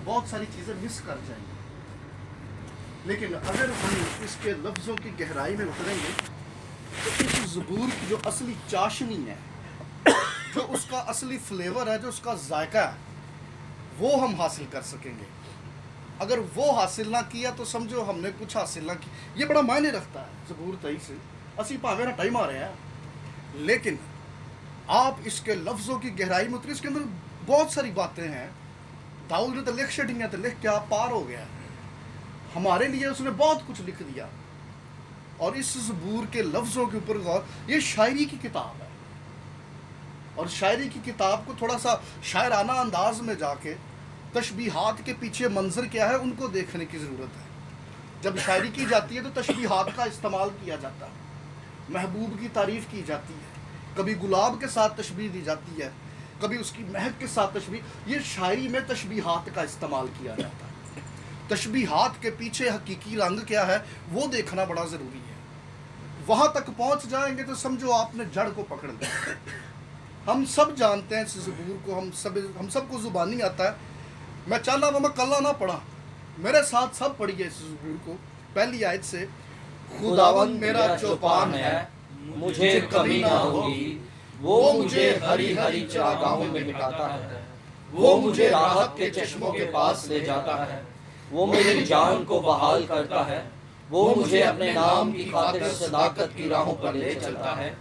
बहुत सारी चीज़ें मिस कर जाएंगे। लेकिन अगर हम इसके लफ्ज़ों की गहराई में उतरेंगे तो इस ज़बूर की जो असली चाशनी है, जो उसका असली फ्लेवर है, जो उसका जायका है, वो हम हासिल कर सकेंगे। अगर वो हासिल ना किया तो समझो हमने कुछ हासिल ना किया। ये बड़ा मायने रखता है ज़बूर 23 से असी भावे ना टाइम आ रहे हैं, लेकिन आप इसके लफ्ज़ों की गहराई में उतरे, इसके अंदर बहुत सारी बातें हैं। दाऊद ने तो लिख छड़ियाँ, तो लिख क्या पार हो गया हमारे लिए, उसने बहुत कुछ लिख दिया। और इस ज़बूर के लफ्ज़ों के ऊपर गौर, ये शायरी की किताब है, और शायरी की किताब को थोड़ा सा शायराना अंदाज में जाके तशबीहात के पीछे मंजर क्या है उनको देखने की ज़रूरत है। जब शायरी की जाती है तो तशबीहात का इस्तेमाल किया जाता है, महबूब की तारीफ़ की जाती है, कभी गुलाब के साथ तशबीह दी जाती है, कभी उसकी महक के साथ तशबीह। ये शायरी में तशबीहात का इस्तेमाल किया जाता है। तशबीहात के पीछे हकीकी रंग क्या है वो देखना बड़ा ज़रूरी है। वहाँ तक पहुँच जाएंगे तो समझो आपने जड़ को पकड़ लिया। हम सब जानते हैं इस ज़बूर को, हम सबको ज़ुबानी आता है। मैं चाहना मैं कल्ला ना पढ़ा, मेरे साथ सब पढ़िए इस ज़बूर को। पहली आयत से, खुदावंद मेरा चौपान है, मुझे कमी ना होगी। वो मुझे हरी हरी चरागाहों में बिठाता है, वो मुझे राहत के चश्मों के पास ले जाता है, वो मेरी जान को बहाल करता है, वो मुझे अपने नाम की खातिर सदाकत की राहों पर ले चलता है।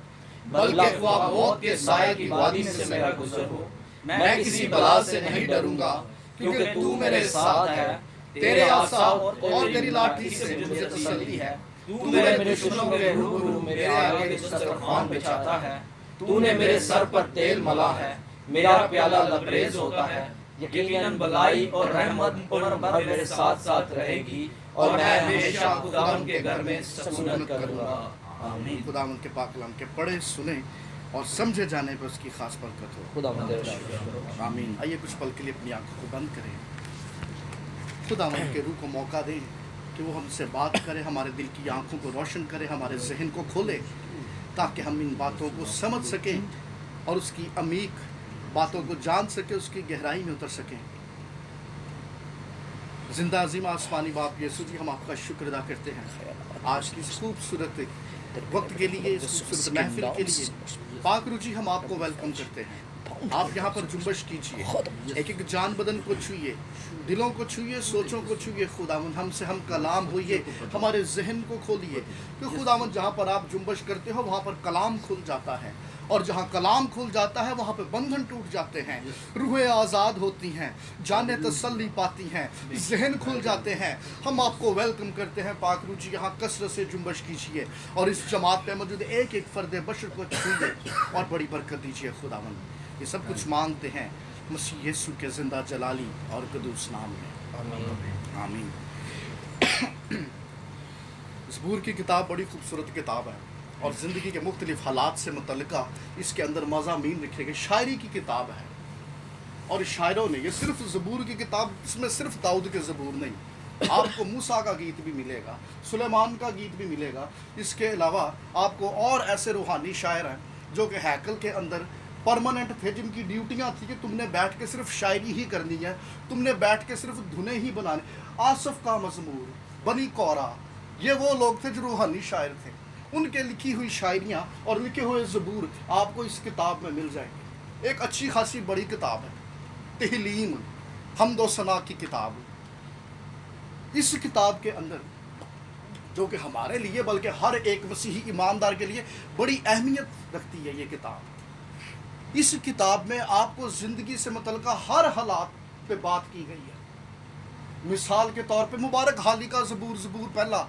बल्कि ख्वाह मौत के साए की वादी से मेरा गुजर हो, मैं किसी बला से नहीं डरूंगा, क्योंकि तू मेरे साथ है। तेरे आसा और तेरी लाठी से मुझे तसल्ली है। तूने मेरे दुश्मनों के रूबरू मेरे आगे दस्तरखान बिछाता है। तूने मेरे सर पर तेल मला है, मेरा प्याला लबरेज होता है। यकीनन भलाई और रहमत उम्र भर मेरे साथ साथ रहेगी, और मैं हमेशा खुदावंद के घर में सुकूनत करूंगा। आमीन। खुदावंद के पाक कलाम के पढ़े, सुने और समझे जाने पर उसकी खास बरकत हो। खुदावंद आमीन। आइए कुछ पल के लिए अपनी आंखों को बंद करें, खुदावंद के रूह को मौका दें कि वो हमसे बात करे, हमारे दिल की आंखों को रोशन करे, हमारे जहन को खोले, ताकि हम इन बातों को समझ सकें और उसकी अमीक बातों को जान सकें, उसकी गहराई में उतर सकें। जिंदा अजीम आसमानी बाप यीशु जी, हम आपका शुक्र अदा करते हैं आज की इस खूबसूरत वक्त के लिए, इस खूबसूरत महफिल के लिए। पाक रूह जी, हम आपको वेलकम करते हैं। आप यहाँ पर जुम्बश कीजिए, एक एक जान बदन को छूइए, दिलों को छूइए, सोचों को छूइए। खुदावंद हमसे हम कलाम होइए, हमारे जहन को खोलिए, कि खुदावंद जहाँ पर आप जुम्बश करते हो वहाँ पर कलाम खुल जाता है, और जहाँ कलाम खुल जाता है वहाँ पे बंधन टूट जाते हैं, रूहें आज़ाद होती हैं, जानें तसल्ली पाती हैं, जहन खुल जाते हैं। हम आपको वेलकम करते हैं पाक रूह जी, यहाँ कसरत से जुम्बश कीजिए और इस जमात पे मौजूद एक एक फ़र्द बशर को छूइए और बड़ी बरकत दीजिए। खुदावंद ये सब कुछ मांगते हैं मसीह यीशु के ज़िंदा जलाली और कदूस नाम में, आमीन। ज़बूर की किताब बड़ी खूबसूरत किताब है, और ज़िंदगी के मुख्तलिफ हालात से मुतल्लिका इसके अंदर मज़ामीन लिखे गए। शायरी की किताब है, और शायरों ने, ये सिर्फ ज़बूर की किताब, इसमें सिर्फ दाऊद के ज़बूर नहीं, आपको मूसा का गीत भी मिलेगा, सुलेमान का गीत भी मिलेगा। इसके अलावा आपको और ऐसे रूहानी शायर हैं जो कि हैकल के अंदर परमानेंट थे, जिनकी ड्यूटियाँ थी कि तुमने बैठ के सिर्फ शायरी ही करनी है, तुमने बैठ के सिर्फ धुने ही बनाने। आसफ का मज़मूर, बनी कौरा, ये वो लोग थे जो रूहानी शायर थे। उनके लिखी हुई शायरियाँ और लिखे हुए ज़बूर आपको इस किताब में मिल जाएंगे। एक अच्छी खासी बड़ी किताब है, तहलीम, हम्दो सना की किताब। इस किताब के अंदर, जो कि हमारे लिए बल्कि हर एक मसीही ईमानदार के लिए बड़ी अहमियत रखती है ये किताब, इस किताब में आपको ज़िंदगी से मुतल्लिक़ हर हालात पे बात की गई है। मिसाल के तौर पे मुबारक हाली का ज़बूर, ज़बूर पहला,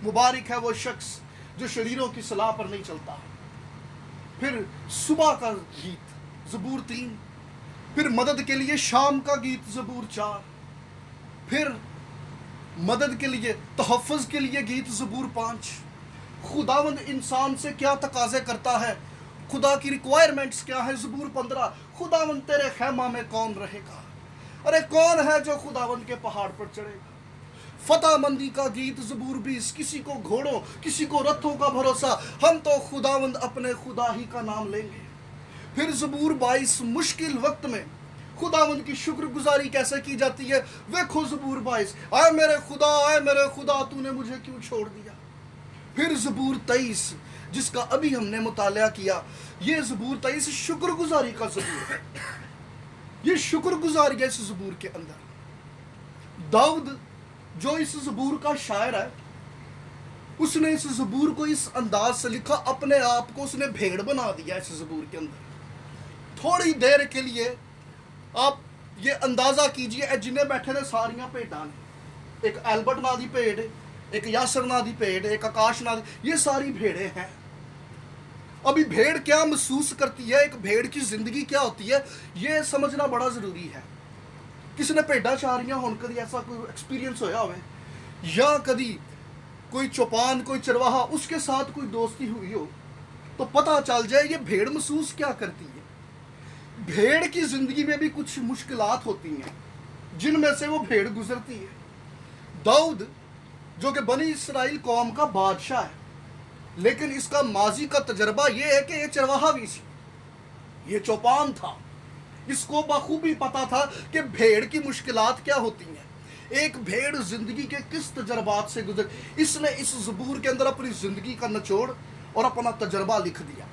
मुबारक है वो शख्स जो शरीरों की सलाह पर नहीं चलता। फिर सुबह का गीत ज़बूर 3, फिर मदद के लिए शाम का गीत ज़बूर 4, फिर मदद के लिए, तहफ़्फ़ुज़ के लिए गीत ज़बूर 5। खुदावंद इंसान से क्या तकाज़े करता है, खुदा की रिक्वायरमेंट्स क्या है, ज़बूर 15। खुदावंद तेरे खैमा में कौन रहेगा, अरे कौन है जो खुदावंद के पहाड़ पर चढ़ेगा। फतह मंदी का गीत ज़बूर 20, किसी को घोड़ों किसी को रथों का भरोसा, हम तो खुदावंद अपने खुदा ही का नाम लेंगे। फिर ज़बूर 22, मुश्किल वक्त में खुदावंद की शुक्रगुजारी कैसे की जाती है। देखो ज़बूर 22, आए मेरे खुदा तूने मुझे क्यों छोड़ दिया। फिर ज़बूर 23 जिसका अभी हमने मुताला किया, ये ज़बूर 23 शुक्रगुजारी का ज़बूर है। ये शुक्रगुजारी है इस ज़बूर के अंदर। दाऊद जो इस ज़बूर का शायर है, उसने इस ज़बूर को इस अंदाज से लिखा, अपने आप को उसने भेड़ बना दिया इस ज़बूर के अंदर। थोड़ी देर के लिए आप ये अंदाज़ा कीजिए, जिन्हें बैठे ने सारियां भेड़ां ने, एक एल्बर्ट ना दी भेड़, एक यासर ना दी भेड़, एक आकाश ना दी, ये सारी भेड़ें हैं। अभी भेड़ क्या महसूस करती है, एक भेड़ की जिंदगी क्या होती है, ये समझना बड़ा ज़रूरी है। किसी ने भेड़ा चारियां होने कभी ऐसा कोई एक्सपीरियंस होया हो, या कभी कोई चौपान, कोई चरवाहा, उसके साथ कोई दोस्ती हुई हो, तो पता चल जाए ये भेड़ महसूस क्या करती है। भेड़ की जिंदगी में भी कुछ मुश्किलात होती हैं, जिनमें से वो भेड़ गुजरती है। दाऊद जो कि बनी इसराइल कौम का बादशाह है, लेकिन इसका माजी का तजर्बा ये है कि ये चरवाहा भी सी, ये चौपान था। इसको बखूबी पता था कि भेड़ की मुश्किलात क्या होती हैं, एक भेड़ जिंदगी के किस तजर्बात से गुजर। इसने इस ज़बूर के अंदर अपनी जिंदगी का निचोड़ और अपना तजर्बा लिख दिया।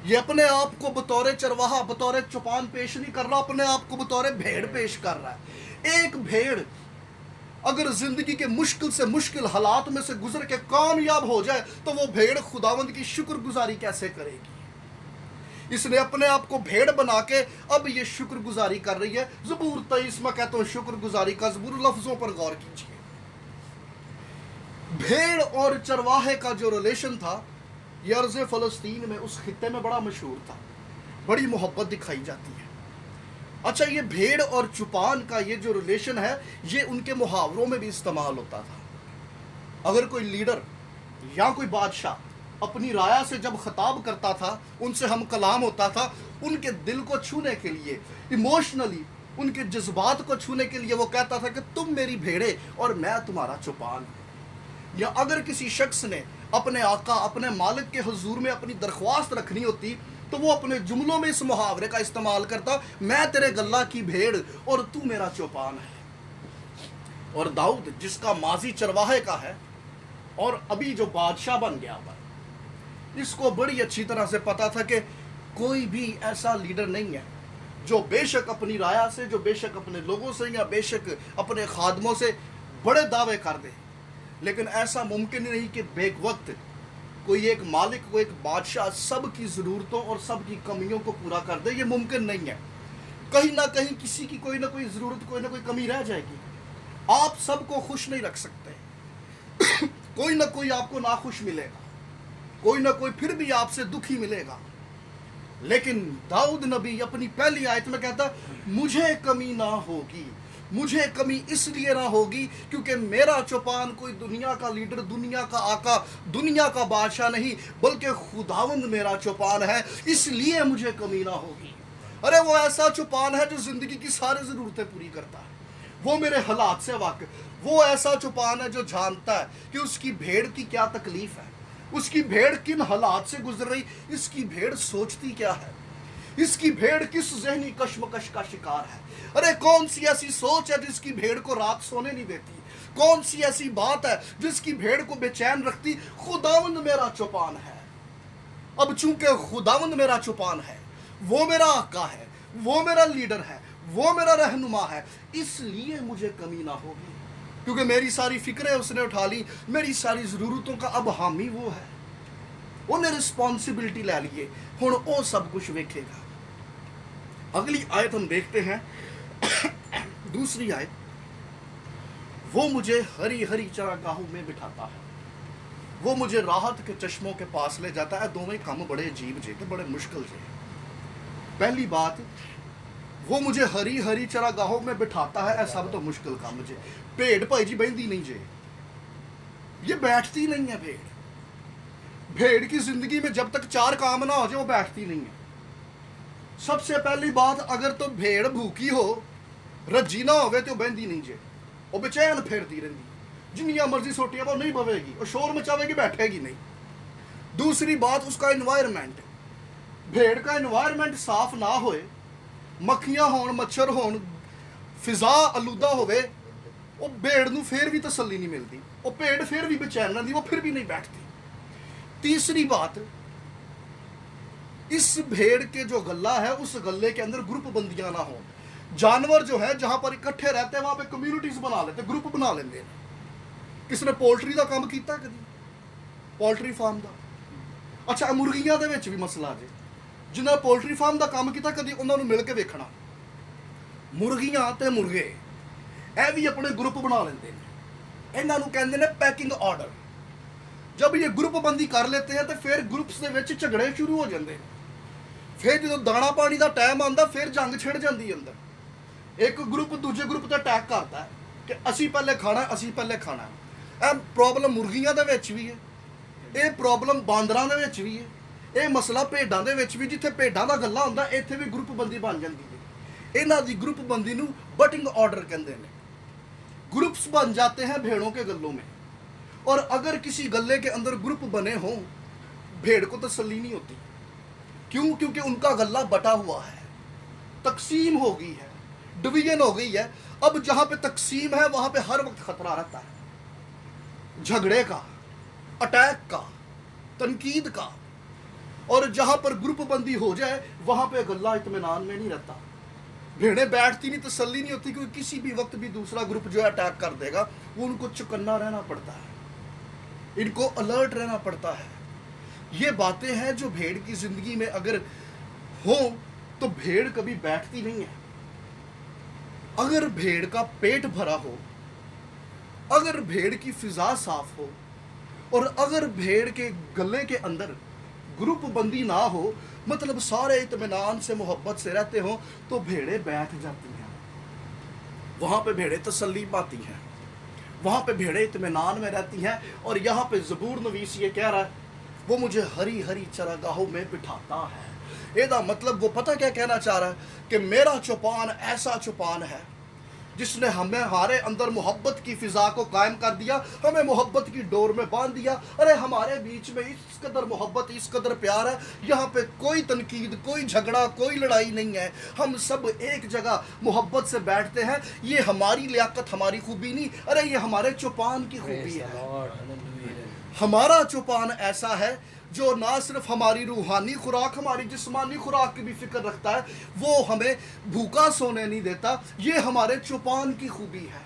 ये अपने आप को बतौर चरवाहा, बतौर चौपान पेश नहीं कर रहा, अपने आप को बतौर भेड़ पेश कर रहा है। एक भेड़ अगर जिंदगी के मुश्किल से मुश्किल हालात में से गुजर के कामयाब हो जाए, तो वो भेड़ खुदावंद की शुक्रगुजारी कैसे करेगी। इसने अपने आप को भेड़ बना के अब ये शुक्रगुजारी कर रही है। ज़बूर 23 में कहता हूँ शुक्रगुजारी का ज़बूर, लफ्जों पर गौर कीजिए। भेड़ और चरवाहे का जो रिलेशन था, ये अर्ज़ फ़लस्तीन में, उस खित्ते में बड़ा मशहूर था, बड़ी मोहब्बत दिखाई जाती है। अच्छा, ये भेड़ और चौपान का ये जो रिलेशन है, ये उनके मुहावरों में भी इस्तेमाल होता था। अगर कोई लीडर या कोई बादशाह अपनी राया से जब खिताब करता था, उनसे हम कलाम होता था, उनके दिल को छूने के लिए, इमोशनली उनके जज्बात को छूने के लिए वो कहता था कि तुम मेरी भेड़े और मैं तुम्हारा चौपान। या अगर किसी शख्स ने अपने आका, अपने मालिक के हुजूर में अपनी दरख्वास्त रखनी होती, तो वो अपने जुमलों में इस मुहावरे का इस्तेमाल करता, मैं तेरे गल्ला की भेड़ और तू मेरा चौपान है। और दाऊद जिसका माजी चरवाहे का है और अभी जो बादशाह बन गया हुआ, इसको बड़ी अच्छी तरह से पता था कि कोई भी ऐसा लीडर नहीं है जो बेशक अपनी राया से, जो बेशक अपने लोगों से, या बेशक अपने खादमों से बड़े दावे कर दे, लेकिन ऐसा मुमकिन नहीं कि बेक वक्त कोई एक मालिक, कोई एक बादशाह सब की ज़रूरतों और सब की कमियों को पूरा कर दे। ये मुमकिन नहीं है। कहीं ना कहीं किसी की कोई ना कोई ज़रूरत, कोई ना कोई कमी रह जाएगी। आप सबको खुश नहीं रख सकते। कोई ना कोई आपको नाखुश मिलेगा, कोई ना कोई फिर भी आपसे दुखी मिलेगा। लेकिन दाऊद नबी अपनी पहली आयत में कहता, मुझे कमी ना होगी। मुझे कमी इसलिए ना होगी क्योंकि मेरा चौपान कोई दुनिया का लीडर, दुनिया का आका, दुनिया का बादशाह नहीं, बल्कि खुदावंद मेरा चौपान है, इसलिए मुझे कमी ना होगी। अरे वो ऐसा चौपान है जो जिंदगी की सारी ज़रूरतें पूरी करता है। वो मेरे हालात से वाकिफ, वो ऐसा चौपान है जो जानता है कि उसकी भेड़ की क्या तकलीफ है, उसकी भेड़ किन हालात से गुजर रही, इसकी भेड़ सोचती क्या है, इसकी भेड़ किस ज़हनी कश्मकश का शिकार है। अरे कौन सी ऐसी सोच है जिसकी भेड़ को रात सोने नहीं देती, कौन सी ऐसी बात है जिसकी भेड़ को बेचैन रखती। खुदावंद मेरा चौपान है। अब चूंकि खुदावंद मेरा चौपान है, वो मेरा आका है, वो मेरा लीडर है, वो मेरा रहनुमा है, इसलिए मुझे कमी ना होगी, क्योंकि मेरी सारी फिक्रें उसने उठा ली, मेरी सारी ज़रूरतों का अब हामी वो है, उन्हें रिस्पॉन्सिबिलिटी ले लिए, हुण वो सब कुछ वेखेगा। अगली आयत हम देखते हैं, दूसरी आयत, वो मुझे हरी हरी चरागाहों में बिठाता है, वो मुझे राहत के चश्मों के पास ले जाता है। दोनों काम बड़े अजीब जे, बड़े मुश्किल जे। पहली बात, वो मुझे हरी हरी चरागाहों में बिठाता है, ऐसा तो मुश्किल काम जे। भेड़ भाई जी बहती नहीं जे, ये बैठती नहीं है। भेड़ की जिंदगी में जब तक चार काम ना हो जाए वो बैठती नहीं है। सबसे पहली बात, अगर तो भेड़ भूखी हो, रज्जी ना होवे तो बहती नहीं जे, वो बेचैन फेरती रहती, जिन्नियां मर्जी सोटियां वो नहीं बवेगी, और शोर मचावेगी, बैठेगी नहीं। दूसरी बात, उसका एनवायरनमेंट, भेड़ का एनवायरनमेंट साफ ना होए ਮੱਖੀਆਂ ਹੋਣ, ਮੱਛਰ ਹੋਣ, ਫਿਜ਼ਾ ਆਲੂਦਾ ਹੋਵੇ, ਉਹ ਭੇੜ ਨੂੰ ਫਿਰ ਵੀ ਤਸੱਲੀ ਨਹੀਂ ਮਿਲਦੀ, ਉਹ ਭੇੜ ਫਿਰ ਵੀ ਬੇਚੈਨ ਰਹਿੰਦੀ, वो फिर भी नहीं बैठती। तीसरी बात, इस भेड़ के जो गला है उस गले के अंदर ग्रुप बंदियां ना हो। जानवर जो है जहां पर इकट्ठे रहते हैं वहां पे कम्युनिटीज बना लेते, ग्रुप बना लेंगे। किसने पोल्ट्री का काम किया कभी? पोल्ट्री फार्म का। अच्छा, मुर्गियां दे विच भी मसला जे, जिन्हें पोल्ट्री फार्म का काम किया कभी उन्होंने मिल के वेखना। मुर्गियां ते मुर्गे ਇਹ भी अपने ग्रुप बना लेंगे, इन्हों कहते हैं पैकिंग ऑर्डर। जब ये ग्रुप बंदी कर लेते हैं तो फिर ग्रुप्स के विच झगड़े शुरू हो जाते हैं। फिर जो दाना पानी का टाइम आता फिर जंग छिड़ जाती है अंदर, एक ग्रुप दूजे ग्रुप पर अटैक करता है कि असी पहले खाना, असी पहले खाना। यह प्रॉब्लम मुर्गियां दे विच भी है, ये प्रॉब्लम बांदरां दे विच भी है, ये मसला भेडां दे विच भी, जिथे भेडां दा गल्ला हुंदा इत्थे भी ग्रुप बंदी बन जाती है। इन्हां दी ग्रुप बंदी नूं बटिंग ऑर्डर कहंदे ने। ग्रुप्स बन जाते हैं भेड़ों के गलों में, और अगर किसी गले के अंदर ग्रुप बने हों, भेड़ को तसल्ली नहीं होती। क्यों? क्योंकि उनका गला बटा हुआ है, तकसीम हो गई है, डिवीजन हो गई है। अब जहां पे तकसीम है वहां पे हर वक्त खतरा रहता है, झगड़े का, अटैक का, तनकीद का। और जहां पर ग्रुप बंदी हो जाए वहां पे गला इत्मीनान में नहीं रहता, भेड़ें बैठती नहीं, तसल्ली नहीं होती, क्योंकि किसी भी वक्त भी दूसरा ग्रुप जो है अटैक कर देगा। वो उनको चौकन्ना रहना पड़ता है, इनको अलर्ट रहना पड़ता है। ये बातें हैं जो भेड़ की जिंदगी में अगर हो तो भेड़ कभी बैठती नहीं है। अगर भेड़ का पेट भरा हो, अगर भेड़ की फिजा साफ हो, और अगर भेड़ के गले के अंदर ग्रुप बंदी ना हो, मतलब सारे इत्मीनान से मोहब्बत से रहते हो, तो भेड़ें बैठ जाती हैं। वहाँ पे भेड़ें तसल्ली पाती हैं, वहाँ पे भेड़ें इत्मीनान में रहती हैं। और यहाँ पे ज़बूर नवीस ये कह रहा है, वो मुझे हरी हरी चरागाहों में बिठाता है। ਇਹਦਾ मतलब वो पता क्या कहना चाह रहा है कि मेरा चौपान ऐसा चौपान है जिसने हमें हमारे अंदर मोहब्बत की फ़िज़ा को कायम कर दिया, हमें मोहब्बत की डोर में बांध दिया। अरे हमारे बीच में इस कदर मोहब्बत, इस कदर प्यार है, यहाँ पे कोई तनकीद, कोई झगड़ा, कोई लड़ाई नहीं है। हम सब एक जगह मोहब्बत से बैठते हैं। ये हमारी लियाकत, हमारी खूबी नहीं, अरे ये हमारे चौपान की खूबी है। हमारा चौपान ऐसा है जो ना सिर्फ हमारी रूहानी खुराक, हमारी जिस्मानी खुराक की भी फिक्र रखता है, वो हमें भूखा सोने नहीं देता। ये हमारे चौपान की खूबी है।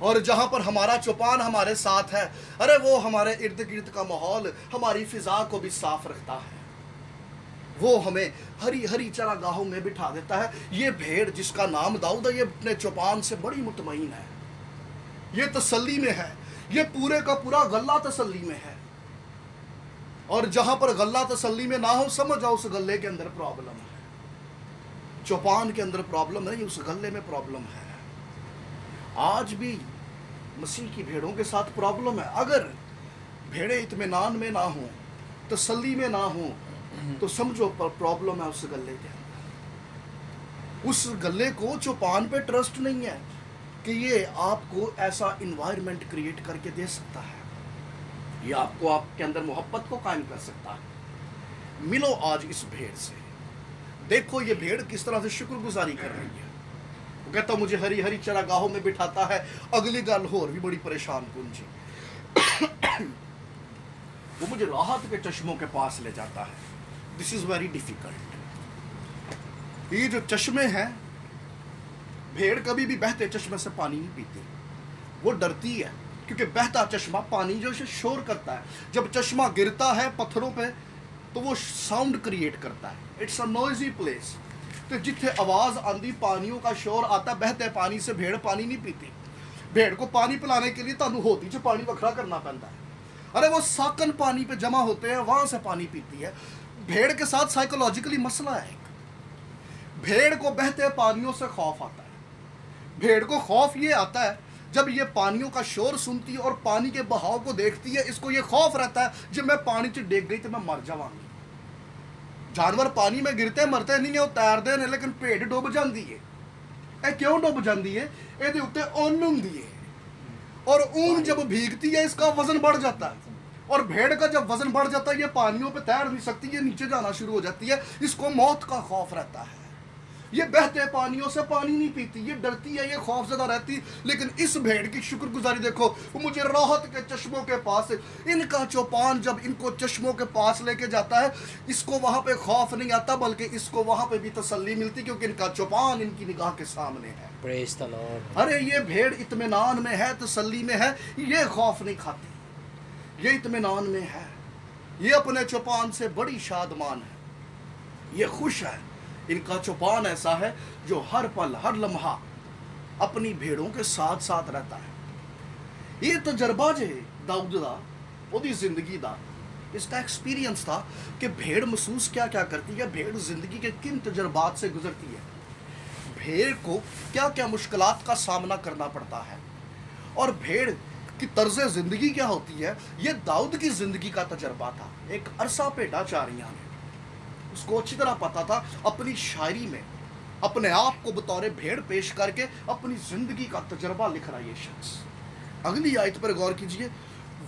और जहाँ पर हमारा चौपान हमारे साथ है, अरे वो हमारे इर्द गिर्द का माहौल, हमारी फ़िज़ा को भी साफ रखता है, वो हमें हरी हरी चरागाहों में बिठा देता है। ये भेड़ जिसका नाम दाऊद है, ये अपने चौपान से बड़ी मुतमईन है, ये तसल्ली में है, ये पूरे का पूरा गला तसल्ली में है। और जहां पर गला तसल्ली में ना हो, समझ जाओ उस गले के अंदर प्रॉब्लम है। चौपान के अंदर प्रॉब्लम नहीं, उस गले में प्रॉब्लम है। आज भी मसीह की भेड़ों के साथ प्रॉब्लम है। अगर भेड़ें इत्मीनान में ना हो, तसल्ली में ना हो, तो समझो प्रॉब्लम है उस गले के अंदर। उस गले को चौपान पे ट्रस्ट नहीं है कि ये आपको ऐसा इन्वायरमेंट क्रिएट करके दे सकता है, ये आपको आपके अंदर मोहब्बत को कायम कर सकता है। मिलो आज इस भेड़ से, देखो ये भेड़ किस तरह से शुक्रगुजारी कर रही है। वो कहता मुझे हरी हरी चरागाहों में बिठाता है। अगली गल होर भी बड़ी परेशान कुन जी, वो मुझे राहत के चश्मों के पास ले जाता है। This is very difficult. ये जो चश्मे हैं, भेड़ कभी भी बहते चश्मे से पानी नहीं पीती, वो डरती है, क्योंकि बहता चश्मा पानी जो है शोर करता है। जब चश्मा गिरता है पत्थरों पे तो वो साउंड क्रिएट करता है, इट्स अ नॉइजी प्लेस। तो जिथे आवाज़ आंदी, पानियों का शोर आता, बहते पानी से भेड़ पानी नहीं पीती। भेड़ को पानी पिलाने के लिए तानू होती च पानी वखरा करना पड़ता है। अरे वो साकन पानी पे जमा होते हैं, वहाँ से पानी पीती है। भेड़ के साथ साइकोलॉजिकली मसला है। भेड़ को बहते पानियों से खौफ आता है। भेड़ को खौफ ये आता है जब ये पानियों का शोर सुनती है और पानी के बहाव को देखती है। इसको ये खौफ रहता है जब मैं पानी च डिग गई तो मैं मर जावांगी। जानवर पानी में गिरते मरते नहीं है, वो तैरते हैं, लेकिन भेड़ डुब जाती है। ये क्यों डुब जाती है? ये उत्ते ऊन हुंदी है, और ऊन जब भीगती है इसका वजन बढ़ जाता है, और भेड़ का जब वजन बढ़ जाता है ये पानियों पे तैर नहीं सकती, ये नीचे जाना शुरू हो जाती है। इसको मौत का खौफ रहता है। ये बहते पानियों से पानी नहीं पीती, ये डरती है, ये खौफजदा रहती। लेकिन इस भेड़ की शुक्रगुजारी देखो, वो मुझे राहत के चश्मों के पास, इनका चौपान जब इनको चश्मों के पास लेके जाता है, इसको वहां पे खौफ नहीं आता, बल्कि इसको वहां पे भी तसल्ली मिलती, क्योंकि इनका चौपान इनकी निगाह के सामने है। Praise the Lord. अरे ये भेड़ इत्मीनान में है, तसल्ली में है, ये खौफ नहीं खाती, ये इत्मीनान में है, ये अपने चौपान से बड़ी शादमान है, ये खुश है। इनका चौपान ऐसा है जो हर पल हर लम्हा अपनी भेड़ों के साथ साथ रहता है। ये तजर्बा जे दाऊद दा, ओदी जिंदगी दा, इसका एक्सपीरियंस था कि भेड़ महसूस क्या क्या करती है, भेड़ जिंदगी के किन तजर्बात से गुजरती है, भेड़ को क्या क्या मुश्किलात का सामना करना पड़ता है, और भेड़ की तर्ज जिंदगी क्या होती है। ये दाऊद की जिंदगी का तजर्बा था। एक अरसा भेड़ा चारियां ने, उसको अच्छी तरह पता था, अपनी शायरी में अपने आप को बतौर भेड़ पेश करके अपनी जिंदगी का तजर्बा लिख रहा है ये शख्स। अगली आयत पर गौर कीजिए,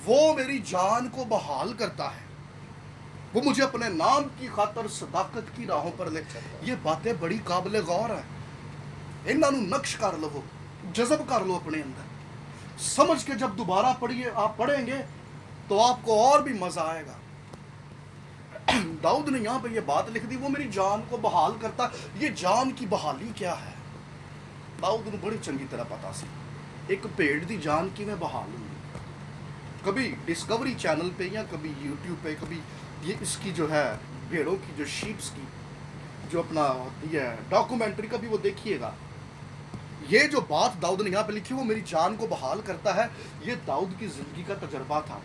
वो मेरी जान को बहाल करता है, वो मुझे अपने नाम की खातर सदाकत की राहों पर ले। ये बातें बड़ी काबिल गौर है, इन्हों नक्श कर लो, जज़ब कर लो अपने अंदर, समझ के जब दोबारा पढ़िए, आप पढ़ेंगे तो आपको और भी मजा आएगा। दाऊद ने यहाँ पे ये बात लिख दी, वो मेरी जान को बहाल करता। ये जान की बहाली क्या है, दाऊद ने बड़ी चंगी तरह पता सी। एक भेड़ दी जान की मैं बहाल हूँ, कभी डिस्कवरी चैनल पे या कभी यूट्यूब पे, कभी ये इसकी जो है भेड़ों की जो शीप्स की जो अपना होती है डॉक्यूमेंट्री, कभी वो देखिएगा। ये जो बात दाऊद ने यहाँ पे लिखी, वो मेरी जान को बहाल करता है, ये दाऊद की जिंदगी का तजर्बा था।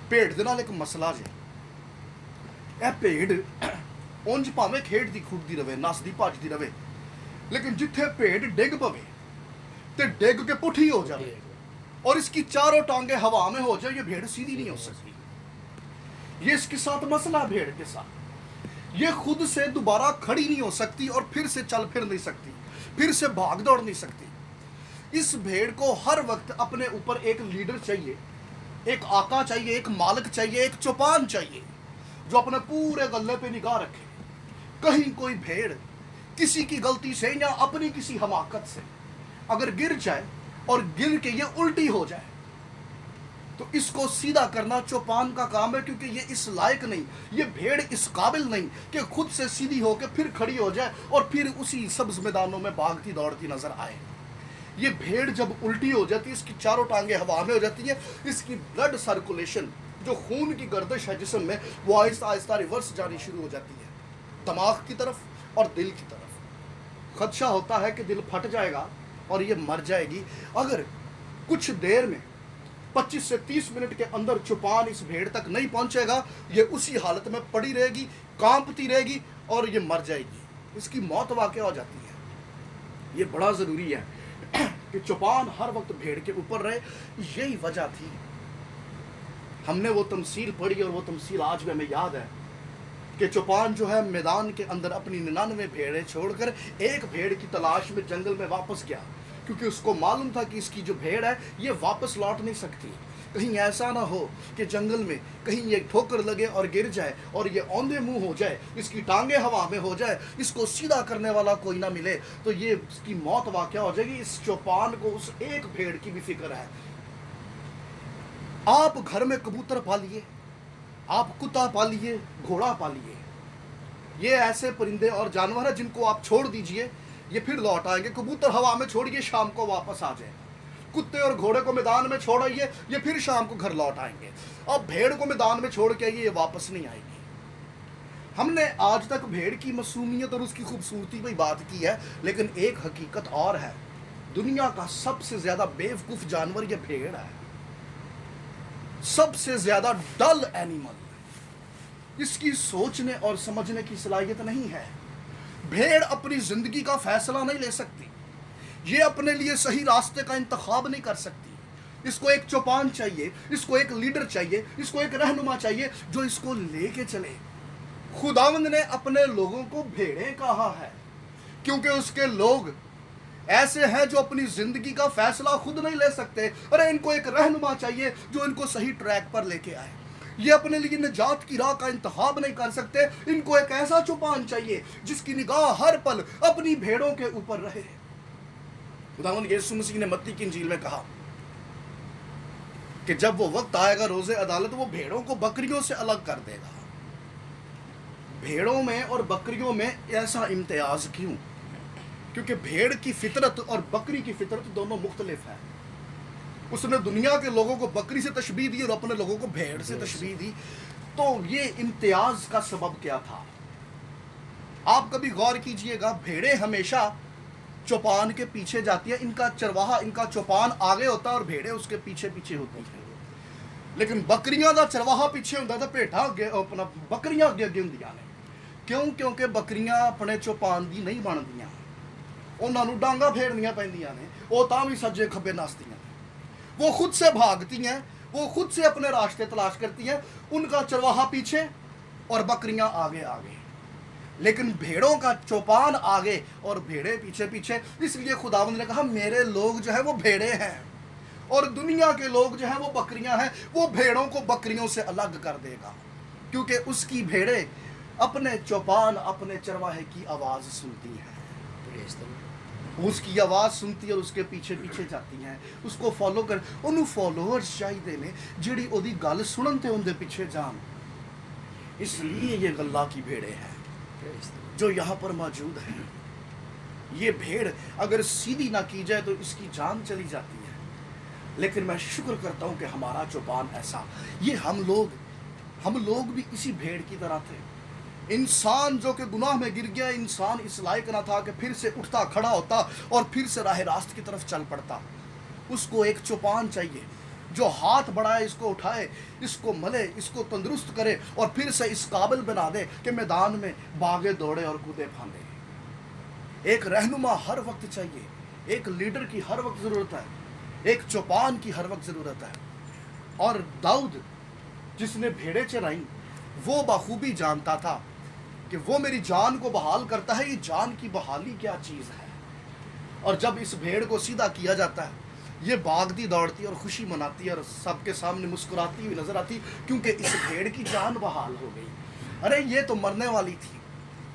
भेड़ दे नाल एक मसला जे, ए भेड़ उंज भावें खेडदी खुडदी रवे, नसदी भजदी रवे, लेकिन जिथे भेड़ डिग पवे ते डिग के पुठी हो जाए और इसकी चारों टांगे हवा में हो जाए, ये भेड़ सीधी नहीं हो सकती। ये इसके साथ मसला, भेड़ के साथ ये खुद से दोबारा खड़ी नहीं हो सकती और फिर से चल फिर नहीं सकती, फिर से भाग दौड़ नहीं सकती। इस भेड़ को हर वक्त अपने ऊपर एक लीडर चाहिए, एक आका चाहिए, एक मालिक चाहिए, एक चौपान चाहिए जो अपने पूरे गले पे निगाह रखे। कहीं कोई भेड़ किसी की गलती से या अपनी किसी हमाकत से अगर गिर जाए और गिर के ये उल्टी हो जाए तो इसको सीधा करना चौपान का काम है, क्योंकि ये इस लायक नहीं, ये भेड़ इस काबिल नहीं कि खुद से सीधी होकर फिर खड़ी हो जाए और फिर उसी सब्ज मैदानों में भागती दौड़ती नजर आए। ये भेड़ जब उल्टी हो जाती है, इसकी चारों टांगे हवा में हो जाती है, इसकी ब्लड सर्कुलेशन, जो खून की गर्दिश है जिस्म में, वो आहिस्ता आहिस्ता रिवर्स जानी शुरू हो जाती है दिमाग की तरफ और दिल की तरफ। खदशा होता है कि दिल फट जाएगा और ये मर जाएगी अगर कुछ देर में 25 से 30 मिनट के अंदर चौपान इस भेड़ तक नहीं पहुंचेगा। ये उसी हालत में पड़ी रहेगी, कांपती रहेगी और ये मर जाएगी, इसकी मौत वाक़या हो जाती है। ये बड़ा ज़रूरी है कि चौपान हर वक्त भेड़ के ऊपर रहे। यही वजह थी, हमने वो तमसील पढ़ी और वो तमसील आज भी हमें याद है कि चौपान जो है मैदान के अंदर अपनी 99 भेड़ें छोड़कर एक भेड़ की तलाश में जंगल में वापस गया, क्योंकि उसको मालूम था कि इसकी जो भेड़ है ये वापस लौट नहीं सकती। कहीं ऐसा ना हो कि जंगल में कहीं ये ठोकर लगे और गिर जाए और ये औंधे मुंह हो जाए, इसकी टांगे हवा में हो जाए, इसको सीधा करने वाला कोई ना मिले तो ये इसकी मौत वाक़या हो जाएगी। इस चौपान को उस एक भेड़ की भी फिक्र है। आप घर में कबूतर पालिए, आप कुत्ता पालिए, घोड़ा पालिए, ये ऐसे परिंदे और जानवर हैं जिनको आप छोड़ दीजिए ये फिर लौट आएंगे। कबूतर हवा में छोड़िए, शाम को वापस आ जाए। कुत्ते और घोड़े को मैदान में छोड़िए, ये फिर शाम को घर लौट आएंगे। अब भेड़ को मैदान में छोड़ के आइए, ये वापस नहीं आएगी। हमने आज तक भेड़ की मासूमियत और उसकी खूबसूरती पर बात की है, लेकिन एक हकीकत और है, दुनिया का सबसे ज्यादा बेवकूफ जानवर ये भेड़ है, सबसे ज्यादा डल एनिमल। इसकी सोचने और समझने की सलाहियत नहीं है। भेड़ अपनी जिंदगी का फैसला नहीं ले सकती, ये अपने लिए सही रास्ते का इंतखाब नहीं कर सकती। इसको एक चौपान चाहिए, इसको एक लीडर चाहिए, इसको एक रहनुमा चाहिए जो इसको लेके चले। खुदावंद ने अपने लोगों को भेड़ें कहा है क्योंकि उसके लोग ऐसे हैं जो अपनी जिंदगी का फैसला खुद नहीं ले सकते। अरे इनको एक रहनुमा चाहिए जो इनको सही ट्रैक पर लेके आए। ये अपने लिए निजात की राह का इंतखाब नहीं कर सकते। इनको एक ऐसा चौपान चाहिए जिसकी निगाह हर पल अपनी भेड़ों के ऊपर रहे। खुदावंद यीशु मसीह ने मत्ती की इंजील में कहा कि जब वो वक्त आएगा रोज़े अदालत, वो भेड़ों को बकरियों से अलग कर देगा। भेड़ों में और बकरियों में ऐसा इम्तियाज क्यों? क्योंकि भेड़ की फितरत और बकरी की फितरत दोनों मुख्तलिफ है। उसने दुनिया के लोगों को बकरी से तशबीह दी और अपने लोगों को भेड़ से तशबीह दी। तो ये इम्तियाज का सबब क्या था? आप कभी गौर कीजिएगा, भेड़ें हमेशा चौपान के पीछे जाती है। इनका चरवाहा, इनका चौपान आगे होता है और भेड़ें उसके पीछे पीछे होती हैं। लेकिन बकरियां का चरवाहा पीछे होता था, भेड़ा अगे, अपना बकरियां अगे अगे होंदियां ने। क्यों? क्योंकि बकरियां अपने चौपान दी नहीं बनदियां, उन्होंने डांगा फेरनियां पैंदियां ने, वो तां भी सज्जे खब्बे नसदियां ने। वो खुद से भागती हैं, वो खुद से अपने रास्ते तलाश करती हैं। उनका चरवाहा पीछे और बकरियां आगे आगे। लेकिन भेड़ों का चौपान आगे और भेड़े पीछे पीछे। इसलिए खुदावंद ने कहा मेरे लोग जो है वो भेड़े हैं और दुनिया के लोग जो है वो बकरियां हैं। वो भेड़ों को बकरियों से अलग कर देगा, क्योंकि उसकी भेड़े अपने चौपान, अपने चरवाहे की आवाज़ सुनती हैं, उसकी आवाज़ सुनती है और उसके पीछे पीछे जाती हैं, उसको फॉलो कर। उन्होंने फॉलोअर्स चाहिए ने जिहड़ी ओदी गल सुनन ते उनके पीछे जान। इसलिए ये गल्ला की भेड़े हैं जो यहाँ पर मौजूद है। ये भेड़ अगर सीधी ना की जाए तो इसकी जान चली जाती है। लेकिन मैं शुक्र करता हूँ कि हमारा चौपान ऐसा, ये हम लोग भी इसी भेड़ की तरह थे। इंसान जो कि गुनाह में गिर गया, इंसान इस लायक ना था कि फिर से उठता खड़ा होता और फिर से राह रास्त की तरफ चल पड़ता। उसको एक चौपान चाहिए जो हाथ बढ़ाए, इसको उठाए, इसको मले, इसको तंदुरुस्त करे और फिर से इस काबिल बना दे कि मैदान में भागे दौड़े और कूदे फांदे। एक रहनुमा हर वक्त चाहिए, एक लीडर की हर वक्त ज़रूरत है, एक चौपान की हर वक्त ज़रूरत है। और दाऊद जिसने भेड़ें चराई, वो बखूबी जानता था कि वो मेरी जान को बहाल करता है। ये जान की बहाली क्या चीज़ है? और जब इस भेड़ को सीधा किया जाता है, ये भागती दौड़ती और खुशी मनाती है और सबके सामने मुस्कुराती हुई नजर आती, क्योंकि इस भेड़ की जान बहाल हो गई। अरे ये तो मरने वाली थी,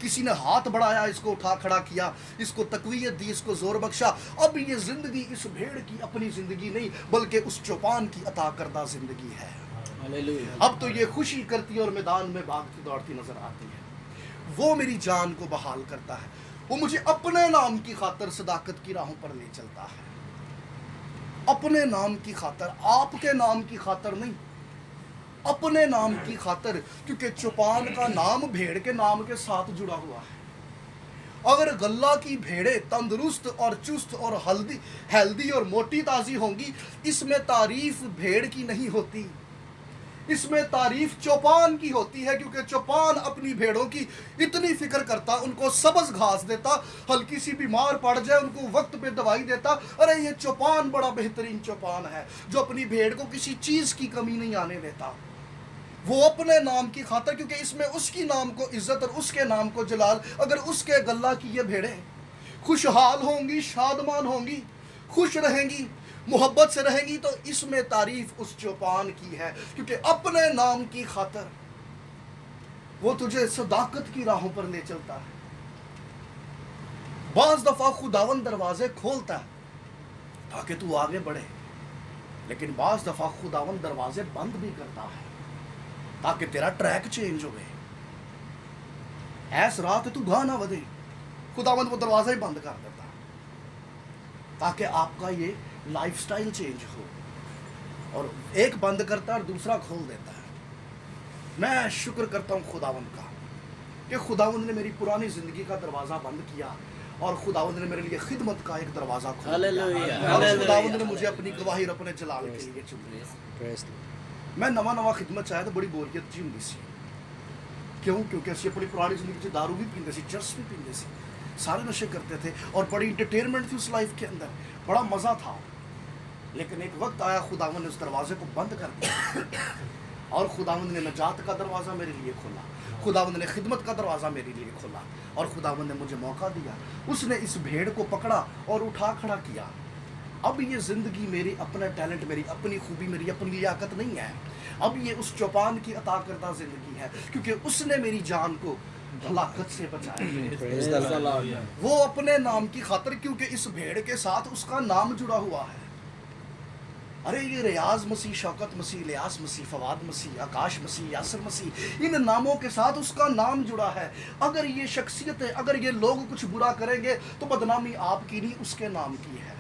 किसी ने हाथ बढ़ाया, इसको उठा खड़ा किया, इसको तकवीयत दी, इसको जोर बख्शा। अब ये जिंदगी इस भेड़ की अपनी जिंदगी नहीं बल्कि उस चौपान की अता करदा जिंदगी है। अब तो ये खुशी करती और मैदान में भागती दौड़ती नजर आती है। वो मेरी जान को बहाल करता है, वो मुझे अपने नाम की खातिर सदाकत की राहों पर ले चलता है। अपने नाम की खातिर, आपके नाम की खातिर नहीं, अपने नाम की खातिर। क्योंकि चौपान का नाम भेड़ के नाम के साथ जुड़ा हुआ है। अगर गल्ला की भेड़ें तंदुरुस्त और चुस्त और हेल्दी और मोटी ताज़ी होंगी, इसमें तारीफ भेड़ की नहीं होती, इसमें तारीफ चौपान की होती है। क्योंकि चौपान अपनी भेड़ों की इतनी फिक्र करता, उनको सब्ज घास देता, हल्की सी बीमार पड़ जाए उनको वक्त पे दवाई देता। अरे ये चौपान बड़ा बेहतरीन चौपान है जो अपनी भेड़ को किसी चीज़ की कमी नहीं आने देता। वो अपने नाम की खातिर, क्योंकि इसमें उसकी नाम को इज्जत और उसके नाम को जलाल। अगर उसके गल्ला की ये भेड़ें खुशहाल होंगी, शादमान होंगी, खुश रहेंगी, मोहब्बत से रहेंगी, तो इसमें तारीफ उस चौपान की है। क्योंकि अपने नाम की खातिर वो तुझे सदाकत की राहों पर ले चलता है। बाज़ दफ़ा खुदावंद दरवाजे खोलता है ताकि तू आगे बढ़े, लेकिन बाज़ दफ़ा खुदावंद दरवाजे बंद भी करता है ताकि तेरा ट्रैक चेंज होवे। ऐस रात तू गा ना वधे, खुदावंद वो दरवाजा ही बंद कर देता ताकि आपका ये लाइफस्टाइल चेंज हो। और एक बंद करता है और दूसरा खोल देता है। मैं शुक्र करता हूँ खुदावंद का कि खुदावंद ने मेरी पुरानी ज़िंदगी का दरवाज़ा बंद किया और खुदावंद ने मेरे लिए खिदमत का एक दरवाज़ा खोला और खुदावंद ने मुझे अपनी गवाही और अपने जलाल के लिए चुन लिया। मैं नवा खिदमत चाहे तो बड़ी बोरियत जी होंगी सी। क्यों? क्योंकि असी अपनी पुरानी जिंदगी दारू भी पीते सी, चरस भी पीते सी, सारे नशे करते थे और बड़ी इंटरटेनमेंट थी उस लाइफ के अंदर, बड़ा मज़ा था। लेकिन एक वक्त आया, खुदावंद ने उस दरवाजे को बंद कर दिया और खुदावंद ने नजात का दरवाज़ा मेरे लिए खोला, खुदावंद ने खिदमत का दरवाज़ा मेरे लिए खोला और खुदावंद ने मुझे मौका दिया। उसने इस भेड़ को पकड़ा और उठा खड़ा किया। अब اب یہ زندگی میری اپنا ٹیلنٹ، میری اپنی خوبی، میری اپنی لیاقت نہیں ہے، اب یہ اس چوپان کی عطا کردہ زندگی ہے، کیونکہ اس نے میری جان کو ہلاکت سے بچایا۔ وہ اپنے نام کی خاطر، کیونکہ اس بھیڑ کے ساتھ اس کا نام جڑا ہوا ہے۔ ارے یہ ریاض مسیح، شوکت مسیح، الیاس مسیح، فواد مسیح، آکاش مسیح، یاسر مسیح، ان ناموں کے ساتھ اس کا نام جڑا ہے۔ اگر یہ شخصیتیں، اگر یہ لوگ کچھ برا کریں گے تو بدنامی آپ کی نہیں، اس کے نام کی ہے۔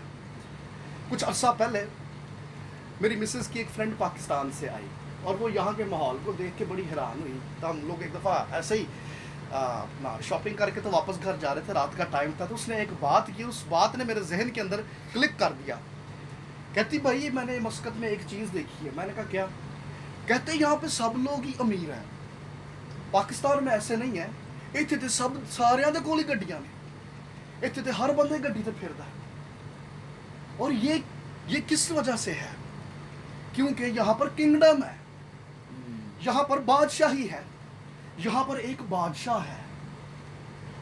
کچھ عرصہ پہلے میری مسز کی ایک فرینڈ پاکستان سے آئی اور وہ یہاں کے ماحول کو دیکھ کے بڑی حیران ہوئی۔ تو ہم لوگ ایک دفعہ ایسے ہی اپنا شاپنگ کر کے تو واپس گھر جا رہے تھے، رات کا ٹائم تھا، تو اس نے ایک بات کی، اس بات نے میرے ذہن کے اندر کلک کر دیا۔ کہتی بھائی میں نے مسقط میں ایک چیز دیکھی ہے۔ میں نے کہا کیا؟ کہتے یہاں پہ سب لوگ ہی امیر ہیں، پاکستان میں ایسے نہیں ہے، اتنے تے سب سارے دے کول ہی گڈیاں نے، اتنے تے ہر بندے گڈی تے پھردا ہے۔ اور یہ کس وجہ سے ہے؟ کیونکہ یہاں پر کنگڈم ہے، یہاں پر بادشاہی ہے، یہاں پر ایک بادشاہ ہے،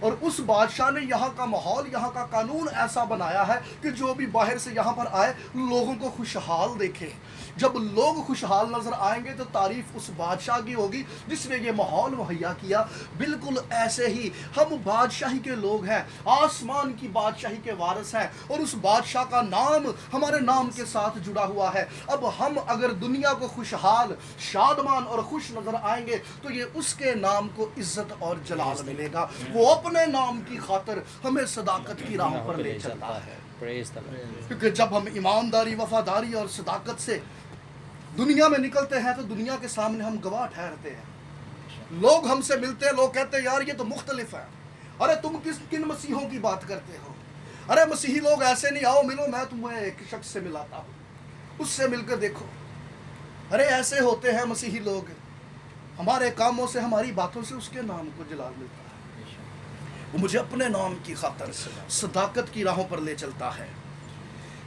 اور اس بادشاہ نے یہاں کا ماحول، یہاں کا قانون ایسا بنایا ہے کہ جو بھی باہر سے یہاں پر آئے لوگوں کو خوشحال دیکھے۔ جب لوگ خوشحال نظر آئیں گے تو تعریف اس بادشاہ کی ہوگی جس نے یہ ماحول مہیا کیا۔ بالکل ایسے ہی ہم بادشاہی کے لوگ ہیں، آسمان کی بادشاہی کے وارث ہیں، اور اس بادشاہ کا نام ہمارے نام کے ساتھ جڑا ہوا ہے۔ اب ہم اگر دنیا کو خوشحال، شادمان اور خوش نظر آئیں گے تو یہ اس کے نام کو عزت اور جلال ملے گا۔ وہ اپنے نام کی خاطر ہمیں صداقت کی راہ پر لے چلتا ہے، کیونکہ جب ہم ایمانداری، وفاداری اور صداقت سے دنیا میں نکلتے ہیں تو دنیا کے سامنے ہم گواہ ٹھہرتے ہیں۔ لوگ ہم سے ملتے ہیں، لوگ کہتے ہیں یار یہ تو مختلف ہے، ارے تم کن مسیحوں کی بات کرتے ہو؟ ارے مسیحی لوگ ایسے نہیں، آؤ ملو، میں تمہیں ایک شخص سے ملاتا ہوں، اس سے مل کر دیکھو۔ ارے ایسے ہوتے ہیں مسیحی لوگ، ہمارے کاموں سے، ہماری باتوں سے اس کے نام کو جلال ملتا ہے۔ وہ مجھے اپنے نام کی خاطر صداقت کی راہوں پر لے چلتا ہے،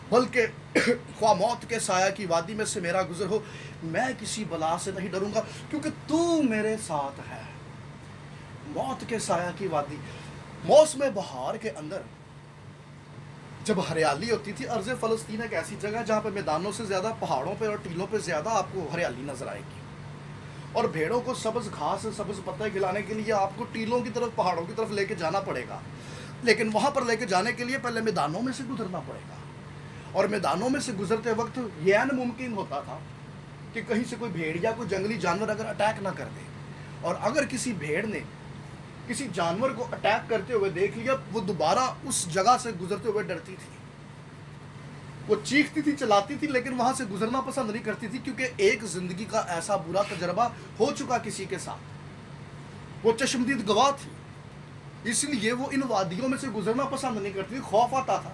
بلکہ خواہ موت کے سایہ کی وادی میں سے میرا گزر ہو، میں کسی بلا سے نہیں ڈروں گا کیونکہ تو میرے ساتھ ہے۔ موت کے سایہ کی وادی، موسم بہار کے اندر جب ہریالی ہوتی تھی، ارض فلسطین ایک ایسی جگہ جہاں پہ میدانوں سے زیادہ پہاڑوں پہ اور ٹیلوں پہ زیادہ آپ کو ہریالی نظر آئے گی، اور بھیڑوں کو سبز گھاس، سبز پتے کھلانے کے لیے آپ کو ٹیلوں کی طرف، پہاڑوں کی طرف لے کے جانا پڑے گا، لیکن وہاں پر لے کے جانے کے لیے پہلے میدانوں میں سے گزرنا پڑے گا۔ اور میدانوں میں سے گزرتے وقت یہ ممکن ہوتا تھا کہ کہیں سے کوئی بھیڑ یا کوئی جنگلی جانور اگر اٹیک نہ کر دے، اور اگر کسی بھیڑ نے کسی جانور کو اٹیک کرتے ہوئے دیکھ لیا، وہ دوبارہ اس جگہ سے گزرتے ہوئے ڈرتی تھی، وہ چیختی تھی، چلاتی تھی، لیکن وہاں سے گزرنا پسند نہیں کرتی تھی، کیونکہ ایک زندگی کا ایسا برا تجربہ ہو چکا کسی کے ساتھ، وہ چشمدید گواہ تھی، اس لیے وہ ان وادیوں میں سے گزرنا پسند نہیں کرتی تھی۔ خوف آتا تھا،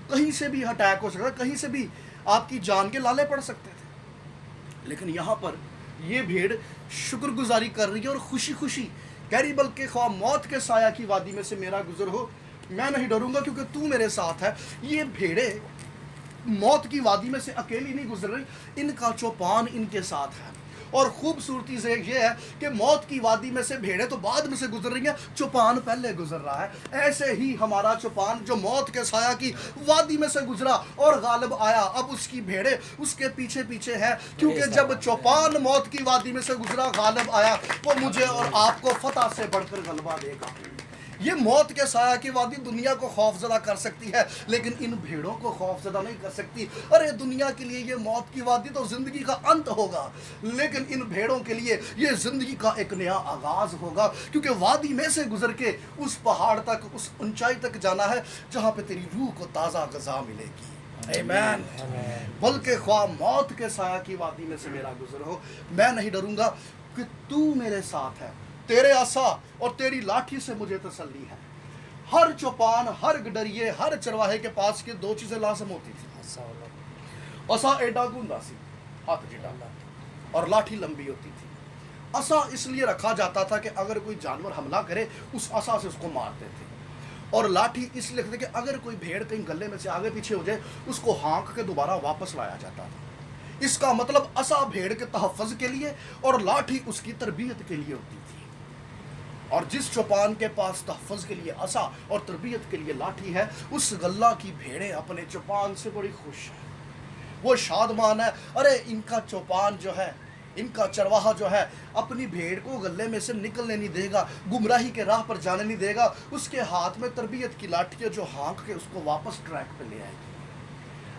کہیں سے بھی اٹیک ہو سکتا ہے، کہیں سے بھی آپ کی جان کے لالے پڑ سکتے تھے۔ لیکن یہاں پر یہ بھیڑ شکر گزاری کر رہی ہے اور خوشی خوشی کہہ رہی، بلکہ خواہ موت کے سایہ کی وادی میں سے میرا گزر ہو، میں نہیں ڈروں گا کیونکہ تو میرے ساتھ ہے۔ یہ بھیڑیں موت کی وادی میں سے اکیلی نہیں گزر رہی، ان کا چوپان ان کے ساتھ ہے۔ اور خوبصورتی سے یہ ہے کہ موت کی وادی میں سے بھیڑیں تو بعد میں سے گزر رہی ہیں، چوپان پہلے گزر رہا ہے۔ ایسے ہی ہمارا چوپان جو موت کے سایہ کی وادی میں سے گزرا اور غالب آیا، اب اس کی بھیڑیں اس کے پیچھے پیچھے ہے، کیونکہ جب چوپان موت کی وادی میں سے گزرا، غالب آیا، وہ مجھے اور آپ کو فتح سے بڑھ کر غلبہ دے گا۔ یہ موت کے سایہ کی وادی دنیا کو خوف زدہ کر سکتی ہے، لیکن ان بھیڑوں کو خوف زدہ نہیں کر سکتی۔ ارے دنیا کے لیے یہ موت کی وادی تو زندگی کا انت ہوگا، لیکن ان بھیڑوں کے لیے یہ زندگی کا ایک نیا آغاز ہوگا، کیونکہ وادی میں سے گزر کے اس پہاڑ تک، اس اونچائی تک جانا ہے جہاں پہ تیری روح کو تازہ غذا ملے گی۔ آمین۔ بلکہ خواہ موت کے سایہ کی وادی میں سے میرا گزر ہو، میں نہیں ڈروں گا کہ تو میرے ساتھ ہے، تیرے عصا اور تیری لاٹھی سے مجھے تسلی ہے۔ ہر چوپان، ہر گڈریے، ہر چرواہے کے پاس کے دو چیزیں لازم ہوتی تھی، عصا ایڈا گوندا سی، ہاتھ جڑا، اور لاٹھی لمبی ہوتی تھی۔ عصا اس لیے رکھا جاتا تھا کہ اگر کوئی جانور حملہ کرے اس عصا سے اس کو مارتے تھے، اور لاٹھی اس لیے رکھتے کہ اگر کوئی بھیڑ کہیں گلے میں سے آگے پیچھے ہو جائے اس کو ہانک کے دوبارہ واپس لایا جاتا تھا۔ اس کا مطلب عصا بھیڑ کے تحفظ کے لیے اور لاٹھی اس کی تربیت کے لیے ہوتی تھی۔ اور جس چوپان کے پاس تحفظ کے لیے عصا اور تربیت کے لیے لاٹھی ہے، اس غلہ کی بھیڑیں اپنے چوپان سے بڑی خوش ہیں، وہ شادمان ہے۔ ارے ان کا چوپان جو ہے، ان کا چرواہا جو ہے، اپنی بھیڑ کو غلے میں سے نکلنے نہیں دے گا، گمراہی کے راہ پر جانے نہیں دے گا۔ اس کے ہاتھ میں تربیت کی لاٹھی ہے جو ہانک کے اس کو واپس ٹریک پہ لے آئے گی۔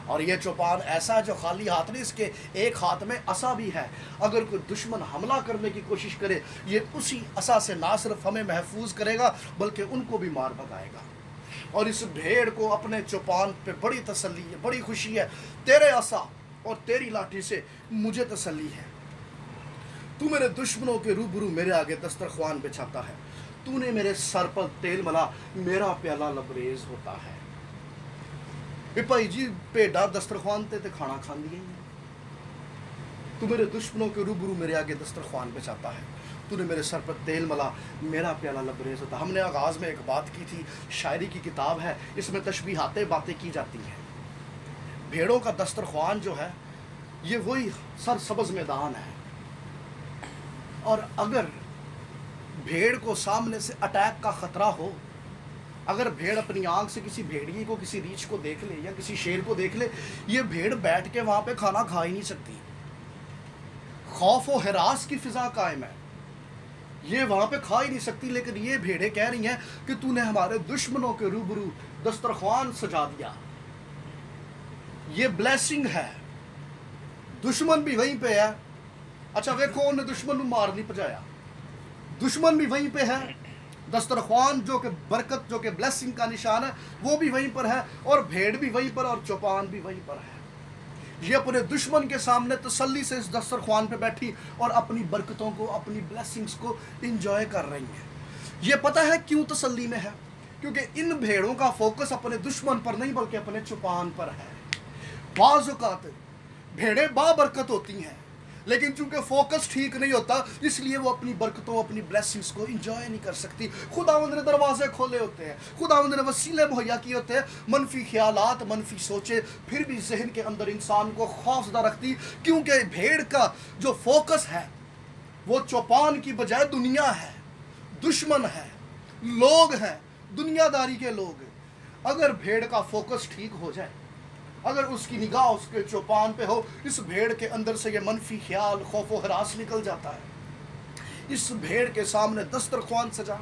اور یہ چوپان ایسا ہے جو خالی ہاتھ نہیں، اس کے ایک ہاتھ میں عصا بھی ہے۔ اگر کوئی دشمن حملہ کرنے کی کوشش کرے، یہ اسی عصا سے نہ صرف ہمیں محفوظ کرے گا بلکہ ان کو بھی مار بھگائے گا۔ اور اس بھیڑ کو اپنے چوپان پہ بڑی تسلی ہے، بڑی خوشی ہے۔ تیرے عصا اور تیری لاٹھی سے مجھے تسلی ہے، تو میرے دشمنوں کے روبرو میرے آگے دسترخوان بچھاتا ہے، تو نے میرے سر پر تیل ملا، میرا پیالہ لبریز ہوتا ہے۔ بھائی جی پیڑا دسترخوان تے کھانا کھان دیا ہی، تو میرے دشمنوں کے روبرو میرے آگے دسترخوان بچھاتا ہے، تو نے میرے سر پر تیل ملا، میرا پیالہ لبریز ہوتا ہے۔ ہم نے آغاز میں ایک بات کی تھی، شاعری کی کتاب ہے، اس میں تشبیہاتیں باتیں کی جاتی ہیں۔ بھیڑوں کا دسترخوان جو ہے یہ وہی سرسبز میدان ہے، اور اگر بھیڑ کو سامنے سے اٹیک کا خطرہ ہو، اگر بھیڑ اپنی آنکھ سے کسی بھیڑیے کو، کسی ریچھ کو دیکھ لے یا کسی شیر کو دیکھ لے، یہ بھیڑ بیٹھ کے وہاں پہ کھانا کھا ہی نہیں سکتی۔ خوف و ہراس کی فضا قائم ہے، یہ وہاں پہ کھا ہی نہیں سکتی۔ لیکن یہ بھیڑیں کہہ رہی ہیں کہ تو نے ہمارے دشمنوں کے روبرو دسترخوان سجا دیا، یہ بلیسنگ ہے۔ دشمن بھی وہیں پہ ہے، اچھا دیکھو انہیں دشمن کو مار نہیں پجایا، دشمن بھی وہیں پہ ہے، دسترخوان جو کہ برکت، جو کہ بلیسنگ کا نشان ہے، وہ بھی وہیں پر ہے، اور بھیڑ بھی وہیں پر، اور چوپان بھی وہیں پر ہے۔ یہ اپنے دشمن کے سامنے تسلی سے اس دسترخوان پہ بیٹھی اور اپنی برکتوں کو، اپنی بلیسنگز کو انجوائے کر رہی ہیں۔ یہ پتہ ہے کیوں تسلی میں ہے؟ کیونکہ ان بھیڑوں کا فوکس اپنے دشمن پر نہیں بلکہ اپنے چوپان پر ہے۔ بعض اوقات بھیڑیں بابرکت ہوتی ہیں، لیکن چونکہ فوکس ٹھیک نہیں ہوتا، اس لیے وہ اپنی برکتوں، اپنی بلیسنگز کو انجوائے نہیں کر سکتی۔ خداوند نے دروازے کھولے ہوتے ہیں، خداوند نے وسیلے مہیا کیے ہوتے ہیں، منفی خیالات، منفی سوچیں پھر بھی ذہن کے اندر انسان کو خوفزدہ رکھتی، کیونکہ بھیڑ کا جو فوکس ہے وہ چوپان کی بجائے دنیا ہے، دشمن ہے، لوگ ہیں، دنیا داری کے لوگ۔ اگر بھیڑ کا فوکس ٹھیک ہو جائے، اگر اس کی نگاہ اس کے چوپان پہ ہو، اس بھیڑ کے اندر سے یہ منفی خیال، خوف و ہراس نکل جاتا ہے۔ اس بھیڑ کے سامنے دسترخوان سجا،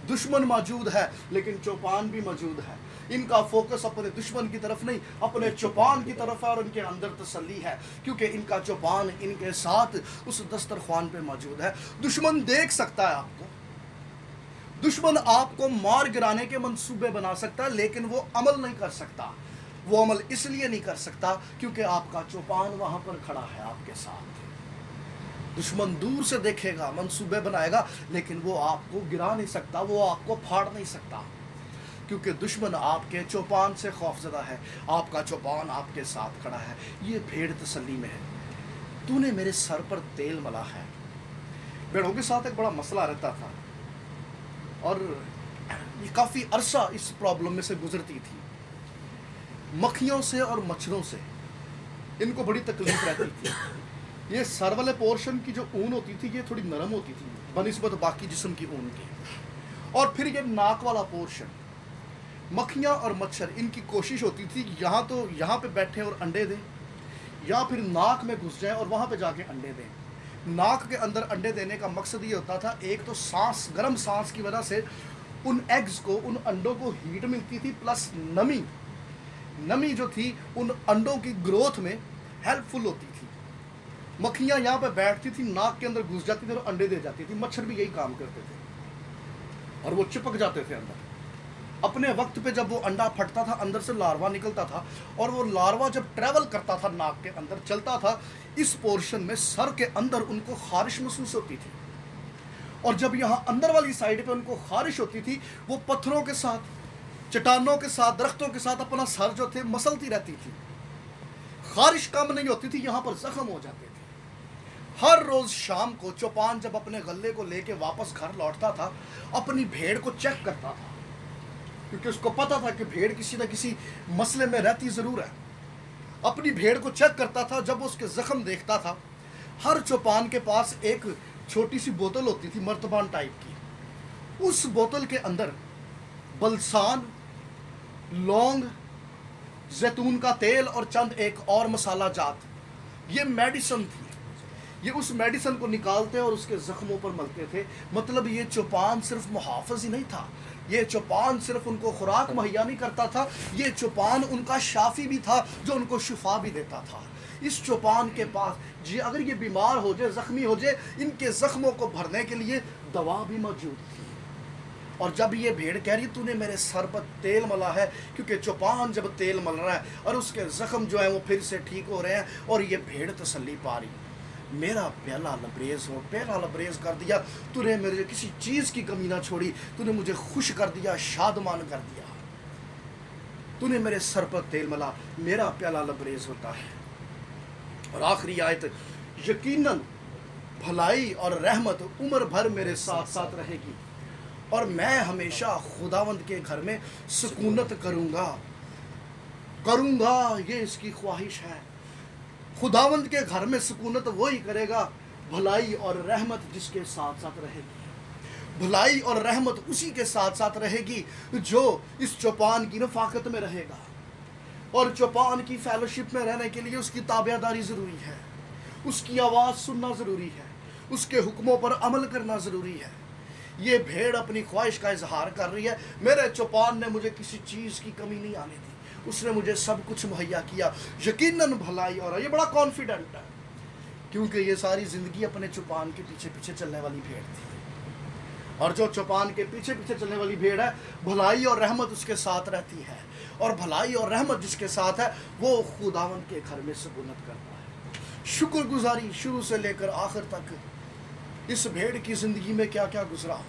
دشمن موجود ہے لیکن چوپان بھی موجود ہے۔ ان کا فوکس اپنے دشمن کی طرف نہیں، اپنے چوپان کی طرف ہے، اور ان کے اندر تسلی ہے کیونکہ ان کا چوپان ان کے ساتھ اس دسترخوان پہ موجود ہے۔ دشمن دیکھ سکتا ہے آپ کو، دشمن آپ کو مار گرانے کے منصوبے بنا سکتا ہے، لیکن وہ عمل نہیں کر سکتا۔ وہ عمل اس لیے نہیں کر سکتا کیونکہ آپ کا چوپان وہاں پر کھڑا ہے آپ کے ساتھ۔ دشمن دور سے دیکھے گا، منصوبے بنائے گا، لیکن وہ آپ کو گرا نہیں سکتا، وہ آپ کو پھاڑ نہیں سکتا، کیونکہ دشمن آپ کے چوپان سے خوفزدہ ہے، آپ کا چوپان آپ کے ساتھ کھڑا ہے۔ یہ بھیڑ تسلی میں ہے، تو نے میرے سر پر تیل ملا ہے۔ بھیڑوں کے ساتھ ایک بڑا مسئلہ رہتا تھا، اور یہ کافی عرصہ اس پرابلم میں سے گزرتی تھی۔ مکھیوں سے اور مچھروں سے ان کو بڑی تکلیف رہتی تھی۔ یہ سر والے پورشن کی جو اون ہوتی تھی یہ تھوڑی نرم ہوتی تھی بنسبت باقی جسم کی اون کے، اور پھر یہ ناک والا پورشن، مکھیاں اور مچھر ان کی کوشش ہوتی تھی یہاں تو یہاں پہ بیٹھیں اور انڈے دیں، یا پھر ناک میں گھس جائیں اور وہاں پہ جا کے انڈے دیں۔ ناک کے اندر انڈے دینے کا مقصد یہ ہوتا تھا، ایک تو سانس، گرم سانس کی وجہ سے ان ایگز کو، ان انڈوں کو ہیٹ ملتی تھی، پلس نمی جو تھی ان انڈوں کی گروتھ میں ہیلپ فل ہوتی تھی۔ مکھیاں یہاں پہ بیٹھتی تھی، ناک کے اندر گھس جاتی تھی اور انڈے دے جاتی تھی۔ مچھر بھی یہی کام کرتے تھے اور وہ چپک جاتے تھے اندر۔ اپنے وقت پہ جب وہ انڈا پھٹتا تھا، اندر سے لاروا نکلتا تھا، اور وہ لاروا جب ٹریول کرتا تھا ناک کے اندر چلتا تھا، اس پورشن میں سر کے اندر ان کو خارش محسوس ہوتی تھی، اور جب یہاں اندر والی سائڈ پہ ان کو خارش ہوتی تھی، وہ پتھروں کے ساتھ، چٹانوں کے ساتھ، درختوں کے ساتھ اپنا سر جو تھے مسلتی رہتی تھی۔ خارش کم نہیں ہوتی تھی، یہاں پر زخم ہو جاتے تھے۔ ہر روز شام کو چوپان جب اپنے غلے کو لے کے واپس گھر لوٹتا تھا، اپنی بھیڑ کو چیک کرتا تھا، کیونکہ اس کو پتا تھا کہ بھیڑ کسی نہ کسی مسئلے میں رہتی ضرور ہے۔ اپنی بھیڑ کو چیک کرتا تھا، جب اس کے زخم دیکھتا تھا، ہر چوپان کے پاس ایک چھوٹی سی بوتل ہوتی تھی مرتبان ٹائپ کی، उस बोतल के अंदर बलसान, लौंग, जैतून का तेल और चंद एक और मसाला जात, ये मेडिसिन थी। ये उस मेडिसिन को निकालते और उसके जख्मों पर मलते थे। मतलब ये चौपान सिर्फ मुहाफ़िज़ ही नहीं था, ये चौपान सिर्फ उनको खुराक मुहैया नहीं करता था, ये चौपान उनका शाफी भी था जो उनको शिफा भी देता था। इस चौपान के पास जी अगर ये बीमार हो जाए, ज़ख्मी हो जाए, इनके ज़ख्मों को भरने के लिए दवा भी मौजूद थी। और जब ये भेड़ कह रही तूने मेरे सर पर तेल मला है, क्योंकि चौपान जब तेल मल रहा है और उसके ज़ख्म जो हैं वो फिर से ठीक हो रहे हैं, और ये भेड़ तसल्ली पा रही, मेरा प्याला लबरेज हो, प्याला लबरेज कर दिया तूने, मेरे किसी चीज़ की कमी ना छोड़ी, तूने मुझे खुश कर दिया, शादमान कर दिया, तूने मेरे सर पर तेल मला, मेरा प्याला लबरेज होता है। और आखिरी आयत, यकीनन भलाई और रहमत उम्र भर मेरे साथ साथ रहेगी और मैं हमेशा खुदावंद के घर में सुकूनत करूँगा, ये इसकी ख्वाहिश है। खुदावंद के घर में सुकूनत वही करेगा, भलाई और रहमत जिसके साथ साथ रहेगी। भलाई और रहमत उसी के साथ साथ रहेगी जो इस चौपान की रफ़ाकत में रहेगा। और चौपान की फेलोशिप में रहने के लिए उसकी ताबेदारी ज़रूरी है, उसकी आवाज़ सुनना ज़रूरी है, उसके हुक्मों पर अमल करना ज़रूरी है। ये भेड़ अपनी ख्वाहिश का इजहार कर रही है, मेरे चौपान ने मुझे किसी चीज़ की कमी नहीं आने दी, उसने मुझे सब कुछ मुहैया किया, यकीनन भलाई। और ये बड़ा कॉन्फिडेंट है क्योंकि ये सारी ज़िंदगी अपने चौपान के पीछे पीछे चलने वाली भेड़ थी। और जो चौपान के पीछे पीछे चलने वाली भेड़ है, भलाई और रहमत उसके साथ रहती है, और भलाई और रहमत जिसके साथ है वो खुदावंद के घर में सुकूनत करता है। शुक्रगुजारी शुरू से लेकर आखिर तक इस भेड़ की ज़िंदगी में क्या क्या गुजरा,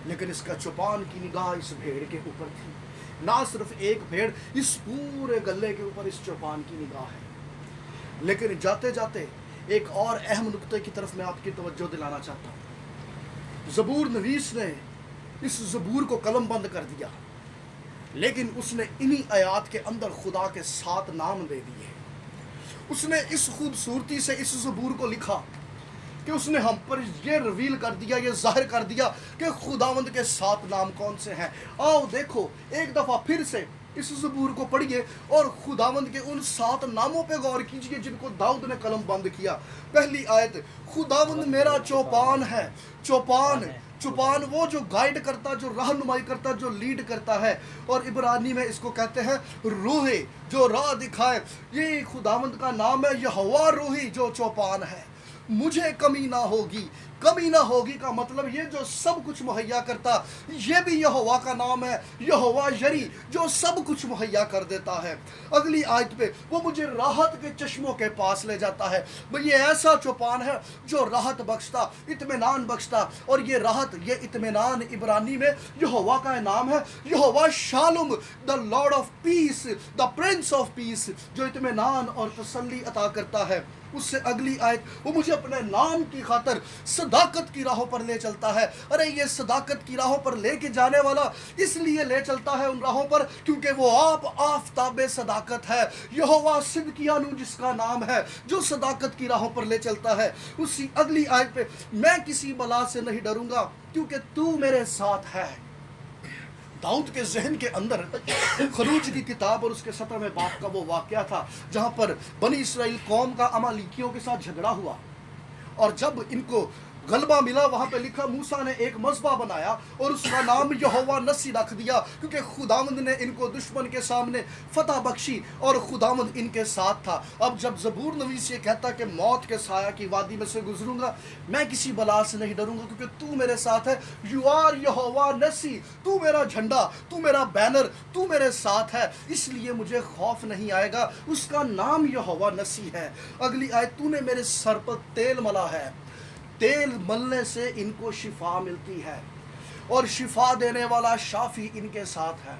लेकिन इसका चौपान की निगाह इस भेड़ के ऊपर थी। ना सिर्फ एक भेड़, इस पूरे गले के ऊपर इस चौपान की निगाह है। लेकिन जाते जाते एक और अहम नुक्ते की तरफ मैं आपकी तवज्जो दिलाना चाहता हूँ। ज़बूर नवीस ने इस ज़बूर को कलम बंद कर दिया, लेकिन उसने इन्हीं आयात के अंदर खुदा के 7 नाम दे दिए। उसने इस खूबसूरती से इस ज़बूर को लिखा कि उसने हम पर ये रिवील कर दिया, ये जाहिर कर दिया कि खुदावंद के 7 नाम कौन से हैं। आओ देखो एक दफ़ा फिर से इस ज़बूर को पढ़िए और खुदावंद के उन 7 नामों पे गौर कीजिए जिनको दाऊद ने कलम बंद किया। पहली आयत, खुदावंद मेरा चौपान है। चौपान वो जो गाइड करता, जो रहनुमाई करता, जो लीड करता है, और इब्रानी में इसको कहते हैं रूहे, जो राह दिखाए। ये खुदावंद का नाम है, यहोवा रूही जो चौपान है। मुझे कमी ना होगी। कमी ना होगी का मतलब ये जो सब कुछ मुहैया करता, ये भी यहोवा का नाम है, यहोवा यरी जो सब कुछ मुहैया कर देता है। अगली आयत पे, वो मुझे राहत के चश्मों के पास ले जाता है। ये ऐसा चौपान है जो राहत बख्शता, इत्मीनान बख्शता, और ये राहत, ये इत्मीनान इब्रानी में यहोवा का नाम है, Jehovah Shalom, the Lord of peace, the prince of peace, जो इत्मीनान और तसल्ली अता करता है। उससे अगली आयत, वो मुझे अपने नाम की खातिर सदाकत की राहों पर ले चलता है। अरे ये सदाकत की राहों पर लेके जाने वाला इसलिए ले चलता है उन राहों पर क्योंकि वो आप आफताबे सदाकत है। यहोवा सिदकियानु जिसका नाम है, जो सदाकत की राहों पर ले चलता है। उसी अगली आयत पे, मैं किसी बला से नहीं डरूंगा क्योंकि तू मेरे साथ है। दाऊद के जहन के अंदर खरूज की किताब और उसके 17वें बाप का वो वाक़या था जहाँ पर बनी इसराइल कौम का अमालिकियों के साथ झगड़ा हुआ, और जब इनको गलबा मिला, वहाँ पे लिखा मूसा ने एक मज़बा बनाया और उसका नाम यहोवा नसी रख दिया क्योंकि खुदावंद ने इनको दुश्मन के सामने फतह बख्शी और खुदावंद इनके साथ था। अब जब ज़बूर नवीस ये कहता कि मौत के साया की वादी में से गुजरूंगा, मैं किसी बला से नहीं डरूंगा क्योंकि तू मेरे साथ है। यू आर यहोवा नसी, तू मेरा झंडा, तू मेरा बैनर, तू मेरे साथ है, इसलिए मुझे खौफ नहीं आएगा। उसका नाम यहोवा नसी है। अगली आयत, तूने मेरे सर पर तेल मला है। तेल मलने से इनको शिफा मिलती है और शिफा देने वाला शाफी इनके साथ है।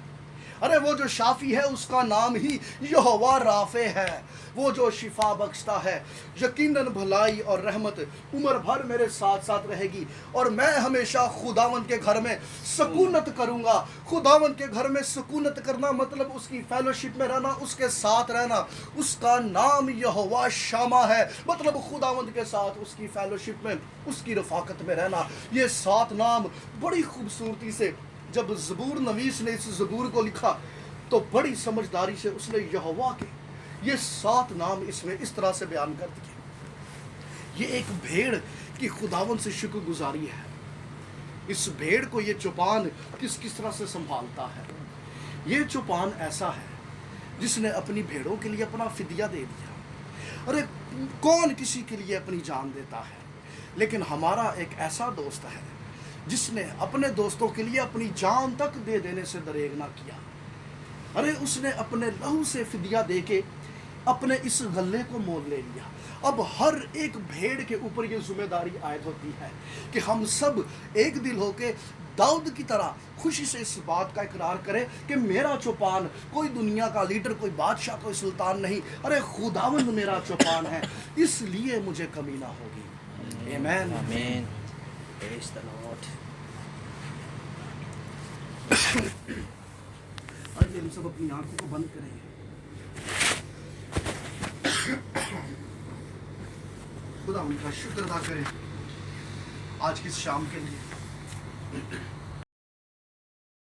अरे वो जो शाफी है उसका नाम ही यहोवा राफे है, वो जो शिफा बख्शता है। यकीनन भलाई और रहमत उम्र भर मेरे साथ साथ रहेगी, और मैं हमेशा खुदावंद के घर में सुकूनत करूंगा। खुदावंद के घर में सुकूनत करना मतलब उसकी फेलोशिप में रहना, उसके साथ रहना। उसका नाम यहोवा शामा है, मतलब खुदावंद के साथ उसकी फेलोशिप में, उसकी रफाकत में रहना। ये 7 नाम बड़ी खूबसूरती से, जब ज़बूर नवीस ने इस ज़बूर को लिखा तो बड़ी समझदारी से उसने यहोवा के ये 7 नाम इसमें इस तरह से बयान कर दिए। ये एक भेड़ की खुदावंद से शुक्रगुजारी है। इस भेड़ को ये चौपान किस किस तरह से संभालता है। ये चौपान ऐसा है जिसने अपनी भेड़ों के लिए अपना फिदिया दे दिया। अरे कौन किसी के लिए अपनी जान देता है, लेकिन हमारा एक ऐसा दोस्त है जिसने अपने दोस्तों के लिए अपनी जान तक दे देने से दरेग ना किया। अरे उसने अपने लहू से फिदिया दे के अपने इस गले को मोल ले लिया। अब हर एक भेड़ के ऊपर ये जिम्मेदारी आयद होती है कि हम सब एक दिल होके दाऊद की तरह खुशी से इस बात का इकरार करें कि मेरा चौपान कोई दुनिया का लीडर, कोई बादशाह, कोई सुल्तान नहीं, अरे खुदावंद मेरा चौपान है, इसलिए मुझे कमी ना होगी। आमीन, आमीन। Praise the Lord. आइए हम सब अपनी आंखों को बंद करें। खुदा उनका शुक्र अदा करें आज की इस शाम के लिए।